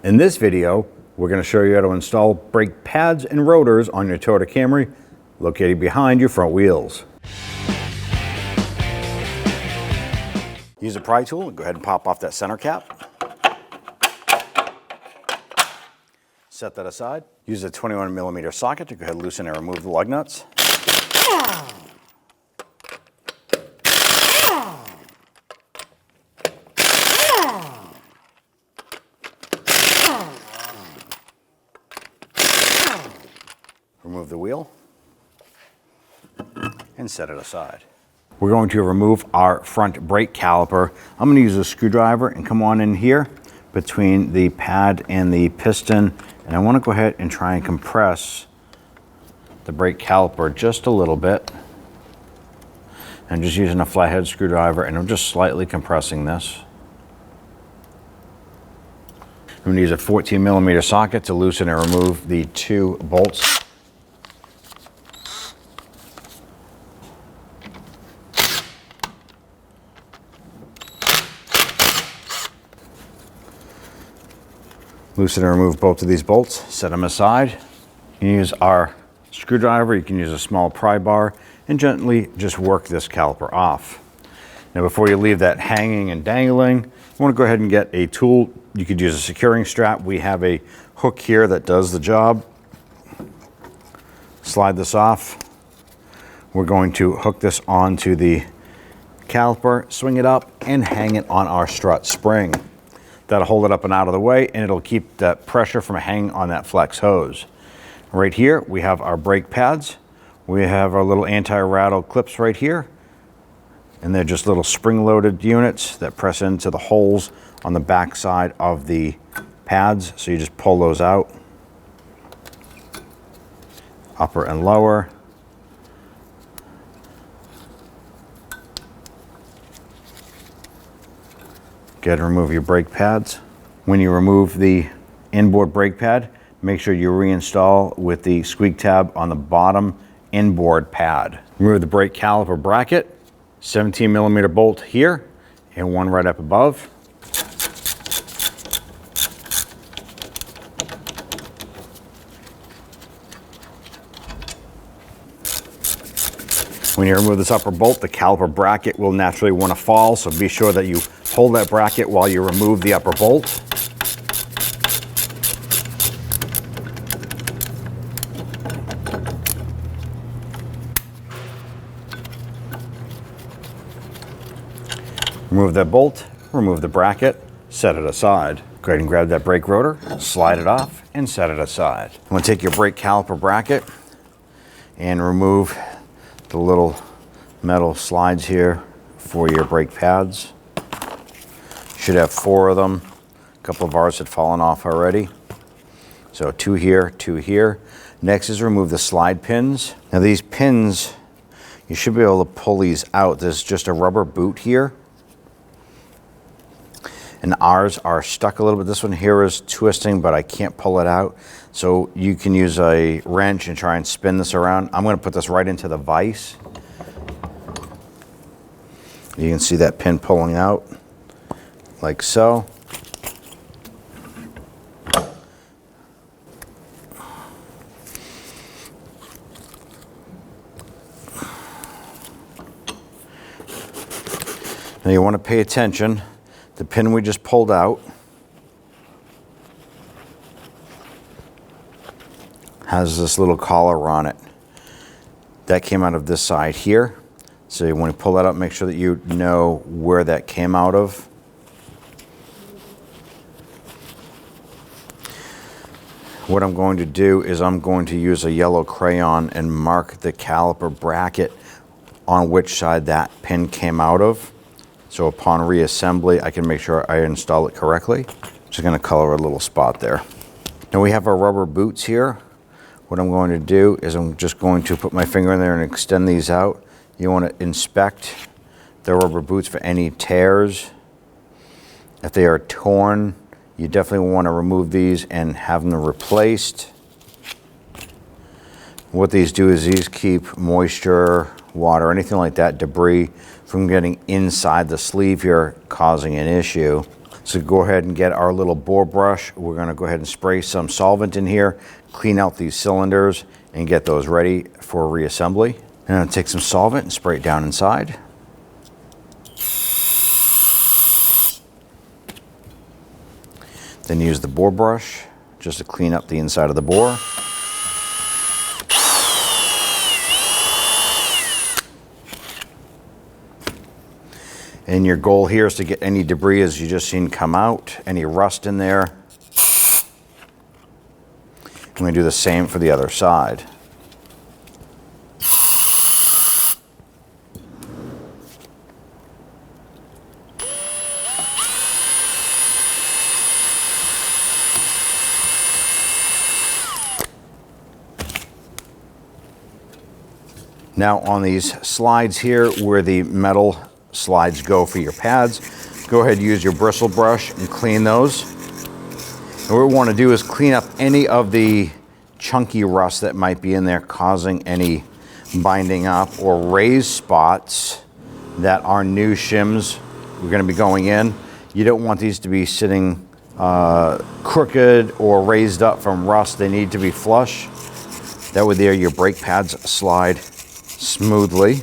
In this video, we're going to show you how to install brake pads and rotors on your Toyota Camry located behind your front wheels. Use a pry tool and go ahead and pop off that center cap. Set that aside. Use a 21mm socket to go ahead and loosen and remove the lug nuts. Remove the wheel and set it aside. We're going to remove our front brake caliper. I'm going to use a screwdriver and come on in here between the pad and the piston, and I want to go ahead and try and compress the brake caliper just a little bit. I'm just using a flathead screwdriver and I'm just slightly compressing this. I'm going to use a 14mm socket to loosen and remove the two bolts. Loosen and remove both of these bolts, set them aside. You can use our screwdriver, you can use a small pry bar, and gently just work this caliper off. Now before you leave that hanging and dangling, you want to go ahead and get a tool. You could use a securing strap. We have a hook here that does the job. Slide this off. We're going to hook this onto the caliper, swing it up, and hang it on our strut spring. That'll hold it up and out of the way, and it'll keep that pressure from hanging on that flex hose. Right here, we have our brake pads. We have our little anti-rattle clips right here, and they're just little spring-loaded units that press into the holes on the back side of the pads. So you just pull those out, upper and lower. Go ahead and remove your brake pads. When you remove the inboard brake pad, make sure you reinstall with the squeak tab on the bottom inboard pad. Remove the brake caliper bracket, 17mm bolt here and one right up above. When you remove this upper bolt, the caliper bracket will naturally want to fall, so be sure that you hold that bracket while you remove the upper bolt. Remove that bolt, remove the bracket, set it aside. Go ahead and grab that brake rotor, slide it off, and set it aside. I'm going to take your brake caliper bracket and remove the little metal slides here for your brake pads. Should have 4 of them. A couple of ours had fallen off already. So 2 here, 2 here. Next is remove the slide pins. Now these pins, you should be able to pull these out. There's just a rubber boot here. And ours are stuck a little bit. This one here is twisting, but I can't pull it out. So you can use a wrench and try and spin this around. I'm going to put this right into the vise. You can see that pin pulling out, like so. Now you want to pay attention. The pin we just pulled out has this little collar on it. That came out of this side here. So when you pull that up, make sure that you know where that came out of. What I'm going to do is I'm going to use a yellow crayon and mark the caliper bracket on which side that pin came out of. So upon reassembly, I can make sure I install it correctly. Just going to color a little spot there. Now we have our rubber boots here. What I'm going to do is I'm just going to put my finger in there and extend these out. You want to inspect the rubber boots for any tears. If they are torn, you definitely want to remove these and have them replaced. What these do is these keep moisture, water, anything like that, debris from getting inside the sleeve here, causing an issue. So go ahead and get our little bore brush. We're going to go ahead and spray some solvent in here, clean out these cylinders, and get those ready for reassembly. And I'm going to take some solvent and spray it down inside. Then use the bore brush just to clean up the inside of the bore. And your goal here is to get any debris as you just seen come out, any rust in there. I'm going to do the same for the other side. Now on these slides here where the metal slides go for your pads, go ahead and use your bristle brush and clean those. And what we want to do is clean up any of the chunky rust that might be in there causing any binding up, or raised spots that are new shims we're going to be going in. You don't want these to be sitting crooked or raised up from rust. They need to be flush. That way there your brake pads slide smoothly.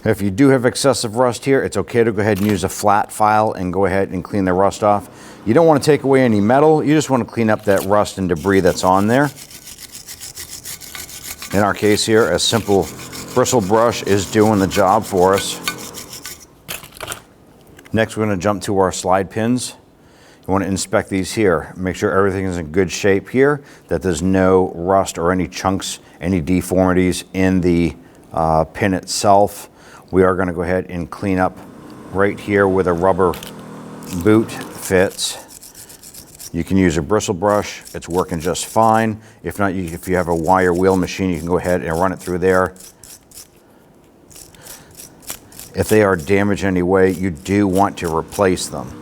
If you do have excessive rust here, it's okay to go ahead and use a flat file and go ahead and clean the rust off. You don't want to take away any metal, you just want to clean up that rust and debris that's on there. In our case here, a simple bristle brush is doing the job for us. Next, we're going to jump to our slide pins. You want to inspect these here. Make sure everything is in good shape here, that there's no rust or any chunks, any deformities in the pin itself. We are going to go ahead and clean up right here where the rubber boot fits. You can use a bristle brush. It's working just fine. If not, if you have a wire wheel machine, you can go ahead and run it through there. If they are damaged in any way, you do want to replace them.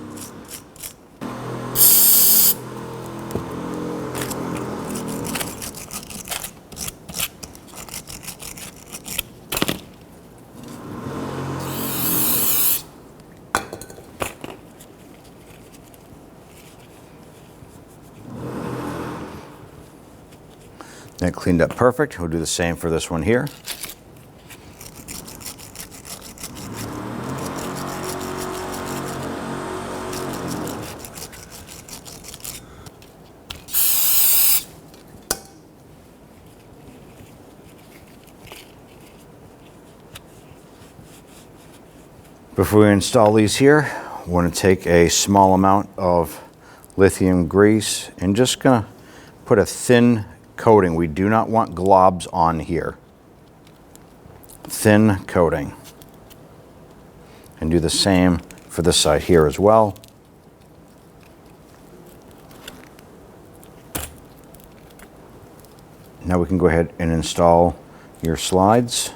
That cleaned up perfect. We'll do the same for this one here. Before we install these here, we want to take a small amount of lithium grease and just gonna put a thin coating. We do not want globs on here. Thin coating. And do the same for this side here as well. Now we can go ahead and install your slides.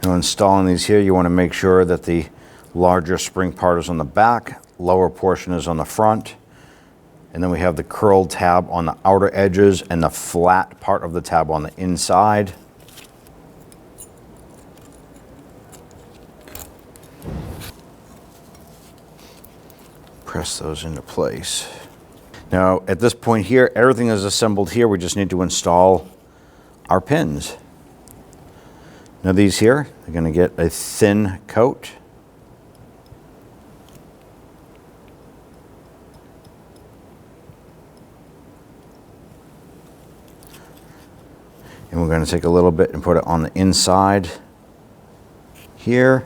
Now installing these here, you want to make sure that the larger spring part is on the back, lower portion is on the front, and then we have the curled tab on the outer edges and the flat part of the tab on the inside. Press those into place. Now at this point here, everything is assembled here. We just need to install our pins. Now these here, they're going to get a thin coat. And we're going to take a little bit and put it on the inside here.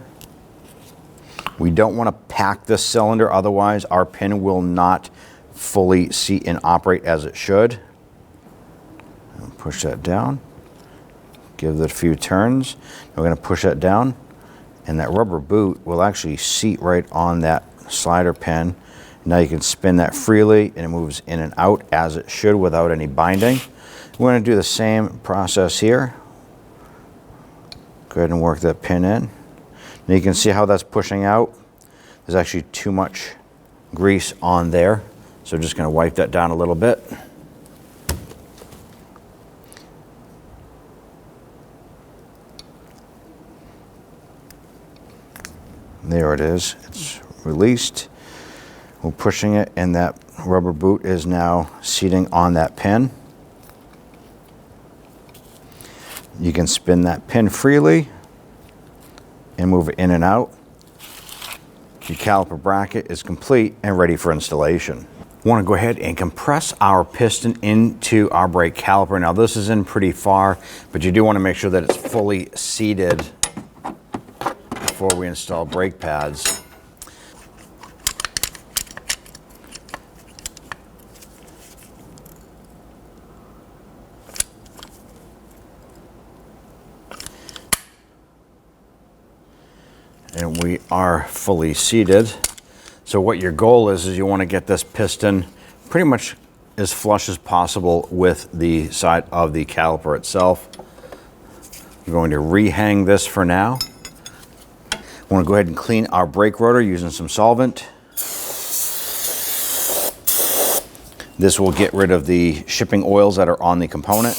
We don't want to pack this cylinder, otherwise our pin will not fully seat and operate as it should. Push that down. Give it a few turns. We're going to push that down, and that rubber boot will actually seat right on that slider pin. Now you can spin that freely and it moves in and out as it should without any binding. We're going to do the same process here. Go ahead and work that pin in. Now you can see how that's pushing out. There's actually too much grease on there. So So just going to wipe that down a little bit. There it is. It's released. We're pushing it, and that rubber boot is now seating on that pin. You can spin that pin freely and move it in and out. Your caliper bracket is complete and ready for installation. We want to go ahead and compress our piston into our brake caliper. Now this is in pretty far, but you do want to make sure that it's fully seated before we install brake pads. And we are fully seated. So what your goal is you want to get this piston pretty much as flush as possible with the side of the caliper itself. I'm going to rehang this for now. I want to go ahead and clean our brake rotor using some solvent. This will get rid of the shipping oils that are on the component.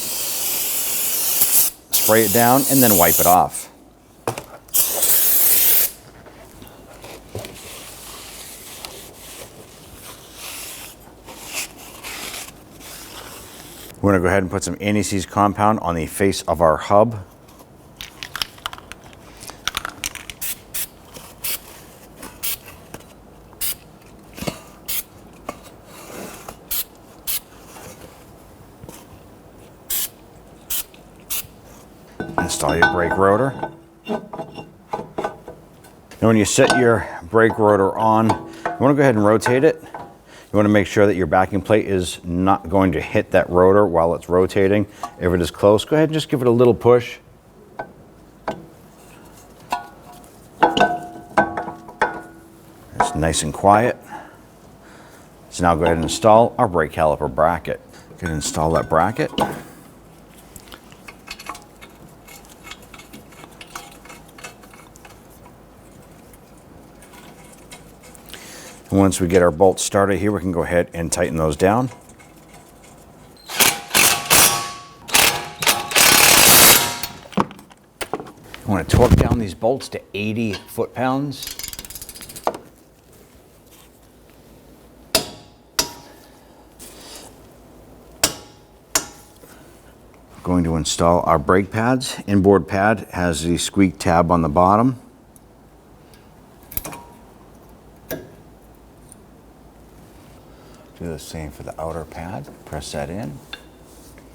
Spray it down and then wipe it off. We're going to go ahead and put some anti-seize compound on the face of our hub. Install your brake rotor. Now when you set your brake rotor on, you want to go ahead and rotate it. You want to make sure that your backing plate is not going to hit that rotor while it's rotating. If it is close, go ahead and just give it a little push. It's nice and quiet. So now go ahead and install our brake caliper bracket. Go ahead and install that bracket. Once we get our bolts started here, we can go ahead and tighten those down. I want to torque down these bolts to 80 foot-pounds. Going to install our brake pads. Inboard pad has the squeak tab on the bottom. Do the same for the outer pad. Press that in.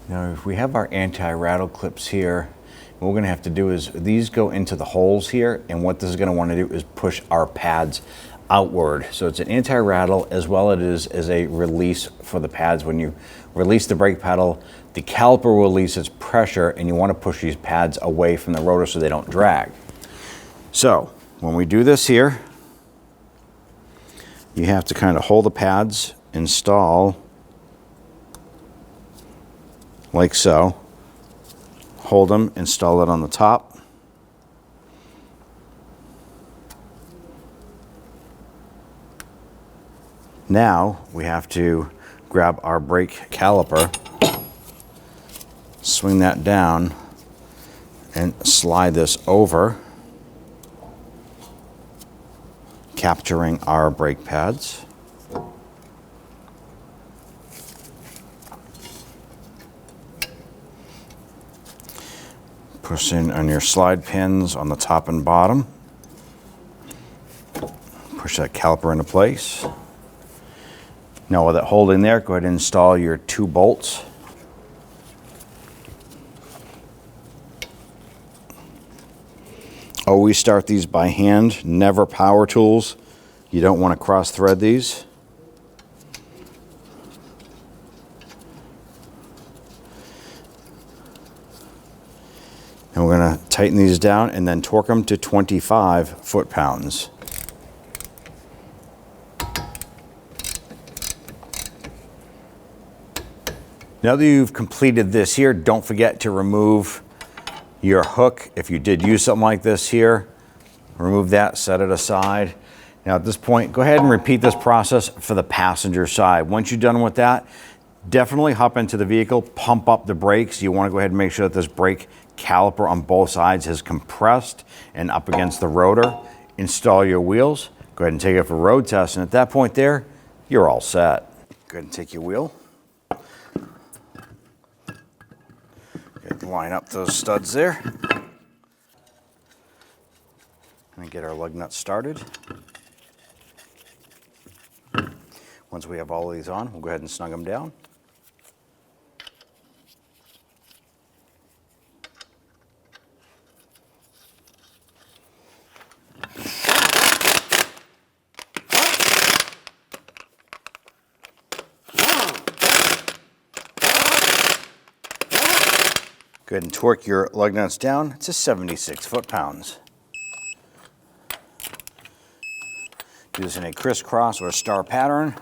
Now if we have our anti-rattle clips here, what we're going to have to do is these go into the holes here, and what this is going to want to do is push our pads outward. So it's an anti-rattle as well as a release for the pads. When you release the brake pedal, the caliper will release its pressure, and you want to push these pads away from the rotor so they don't drag. So when we do this here, you have to kind of hold the pads, install like so, hold them, install it on the top. Now we have to grab our brake caliper, swing that down, and slide this over, capturing our brake pads. Push in on your slide pins on the top and bottom. Push that caliper into place. Now with it holding there, go ahead and install your 2 bolts. Always start these by hand, never power tools. You don't want to cross thread these. And we're going to tighten these down and then torque them to 25 foot-pounds. Now that you've completed this here, don't forget to remove your hook. If you did use something like this here, remove that, set it aside. Now at this point, go ahead and repeat this process for the passenger side. Once you're done with that, definitely hop into the vehicle, pump up the brakes. You want to go ahead and make sure that this brake caliper on both sides is compressed and up against the rotor. Install your wheels. Go ahead and take it for road test, and at that point there, you're all set. Go ahead and take your wheel. Line up those studs there. And get our lug nuts started. Once we have all of these on, we'll go ahead and snug them down. Go ahead and torque your lug nuts down to 76 foot-pounds. Do this in a crisscross or a star pattern.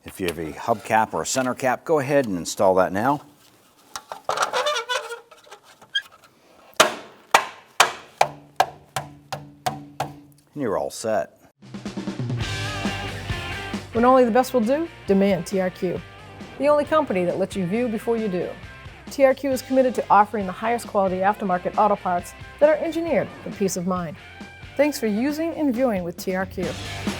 If you have a hubcap or a center cap, go ahead and install that now. And you're all set. When only the best will do, demand TRQ. The only company that lets you view before you do. TRQ is committed to offering the highest quality aftermarket auto parts that are engineered for peace of mind. Thanks for using and viewing with TRQ.